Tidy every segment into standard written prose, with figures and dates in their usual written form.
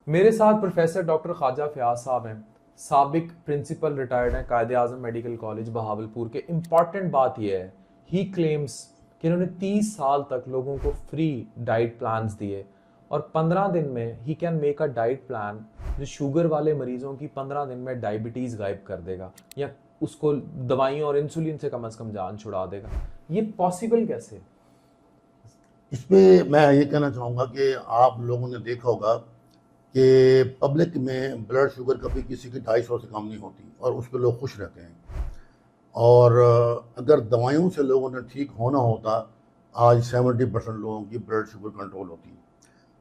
मेरे साथ professor doctor Khwaja Fayaz साहब हैं, साबिक प्रिंसिपल रिटायर्ड हैं कायदे आज़म मेडिकल कॉलेज बहावलपुर के। इम्पॉर्टेंट बात यह है, ही क्लेम्स कि इन्होंने 30 साल तक लोगों को फ्री डाइट प्लान्स दिए और 15 दिन में he can make a diet plan जो शुगर वाले मरीजों की 15 दिन में डायबिटीज़ गायब कर देगा या उसको दवाइयों और इंसुलिन से कम जान छुड़ा देगा। ये पॉसिबल कैसे? इसमें मैं ये कहना चाहूँगा कि आप लोगों ने देखा होगा कि पब्लिक में ब्लड शुगर कभी किसी की 250 से कम नहीं होती और उस पर लोग खुश रहते हैं। और अगर दवाइयों से लोगों ने ठीक होना होता, आज 70% लोगों की ब्लड शुगर कंट्रोल होती,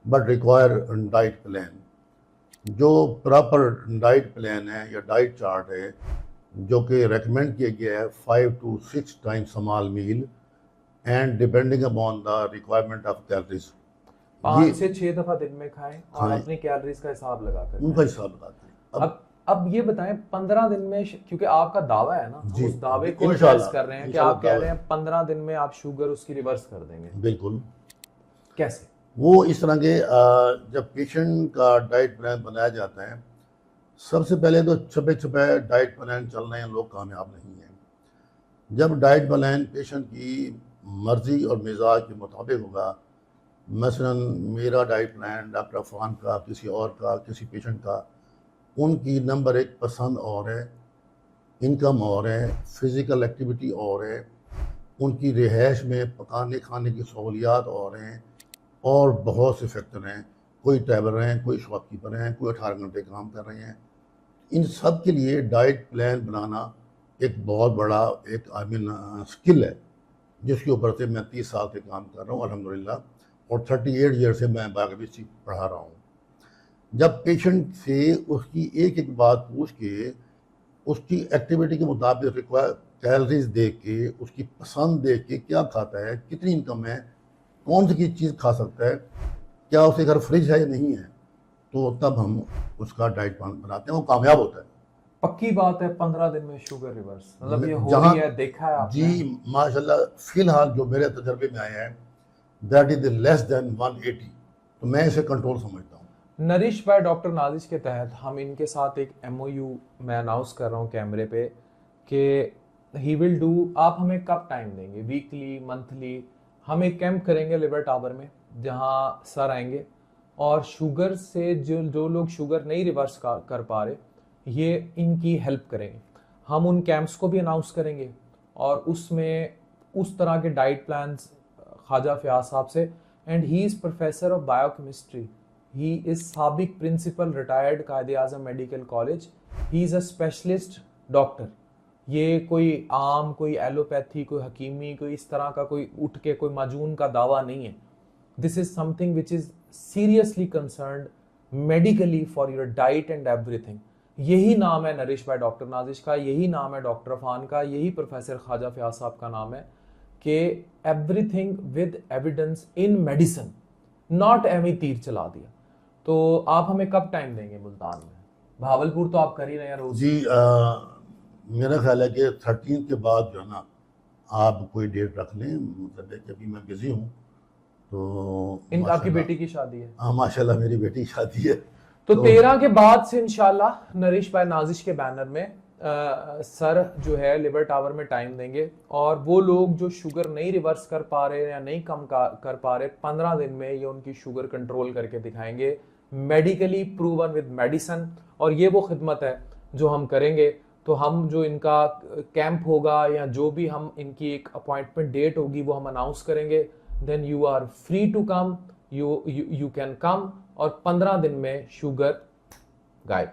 बट रिक्वायर डाइट प्लान। जो प्रॉपर डाइट प्लान है या डाइट चार्ट है जो कि रेकमेंड किया गया है 5 to 6 times small meal and depending upon the requirement of calories, 5 से 6 दफा दिन में खाएं और अपनी कैलोरीज का हिसाब लगाकर उनका हिसाब लगाते हैं। अब ये बताएं 15 दिन में, क्योंकि आपका दावा है ना, जी, उस दावे को इंशाल्लाह एड्रेस कर रहे हैं कि आप कह रहे हैं 15 दिन में आप शुगर उसकी रिवर्स कर देंगे। बिल्कुल। कैसे? वो इस तरह के जब पेशेंट का डाइट प्लान बनाया जाता है, सबसे पहले तो छपे छपे डाइट प्लान चल रहे हैं, लोग कामयाब नहीं हैं। जब डाइट प्लान पेशेंट की मर्जी और मिजाज के मुताबिक होगा, मसलन मेरा डाइट प्लान डॉक्टर अफान का, किसी और का, किसी पेशेंट का, उनकी नंबर 1 पसंद और है, इनकम और है, फिज़िकल एक्टिविटी और है, उनकी रिहाइश में पकाने खाने की सहूलियात और हैं, और बहुत से फैक्टर हैं। कोई ट्रैवलर हैं, कोई शॉपकीपर हैं, कोई 18 घंटे काम कर रहे हैं। इन सब के लिए डाइट प्लान बनाना एक बहुत बड़ा एक स्किल है, जिसके ऊपर से मैं 30 साल से काम कर रहा हूँ अल्हम्दुलिल्लाह, और 38 ईयर से मैं बायोकेमिस्ट्री पढ़ा रहा हूँ। जब पेशेंट से उसकी एक एक बात पूछ के, उसकी एक्टिविटी के मुताबिक रिक्वायर कैलोरीज देख के, उसकी पसंद देख के, क्या खाता है, कितनी इनकम है, कौन सी चीज़ खा सकता है, क्या उसके घर फ्रिज है या नहीं है, तो तब हम उसका डाइट प्लान बनाते हैं, वो कामयाब होता है। पक्की बात है 15 दिन में शुगर रिवर्स, मतलब ये हो रही है, देखा है आपने? जी माशाल्लाह, फिलहाल जो मेरे तजर्बे में आया है दैट इज लेस देन 180, तो मैं इसे कंट्रोल समझता हूँ। नरिश बाय डॉक्टर नाजिश के तहत हम इनके साथ एक MOU मैं अनाउंस कर रहा हूँ कैमरे पे कि ही विल डू, आप हमें कब टाइम देंगे, वीकली, मंथली? हम एक कैंप करेंगे लिवर टावर में, जहाँ सर आएंगे और शुगर से जो लोग शुगर नहीं रिवर्स कर पा रहे, ये इनकी हेल्प करेंगे। हम उन कैंप्स को भी अनाउंस करेंगे और उसमें उस तरह के डाइट प्लान्स ख्वाजा फयाज साहब से। And he is professor of biochemistry, he is साबिक principal retired Quaide Azam medical college, he is a specialist doctor. ये कोई आम, कोई एलोपैथी, कोई हकीमी, कोई इस तरह का कोई उठ के कोई माजून का दावा नहीं है। This is something which is seriously concerned medically for your diet and everything. यही नाम है नरिश भाई डॉक्टर नाजिश का, यही नाम है डॉक्टर अफान का, यही प्रोफेसर ख्वाजा फयाज साहब का नाम है कि everything with evidence in medicine, not एवी तीर चला दिया। तो आप हमें कब टाइम देंगे मुल्तान में? भावलपुर तो आप कर ही रहे हैं रोज। जी मेरा ख्याल है कि 13 के बाद जो है ना, आप कोई डेट रख लें, मतलब कि अभी मैं बिजी हूँ, तो आपकी बेटी की शादी है? हाँ माशाल्लाह, मेरी बेटी की शादी है। तो 13 के बाद से इंशाल्लाह नरिश भाई नाजिश के बैनर में सर जो है लिवर टावर में टाइम देंगे, और वो लोग जो शुगर नहीं रिवर्स कर पा रहे या नहीं कम कर पा रहे, 15 दिन में ये उनकी शुगर कंट्रोल करके दिखाएंगे, मेडिकली प्रूवन विद मेडिसिन। और ये वो खिदमत है जो हम करेंगे। तो हम जो इनका कैंप होगा या जो भी हम इनकी एक अपॉइंटमेंट डेट होगी वो हम अनाउंस करेंगे। Then you are free to come, you can come, और 15 दिन में शुगर गायब।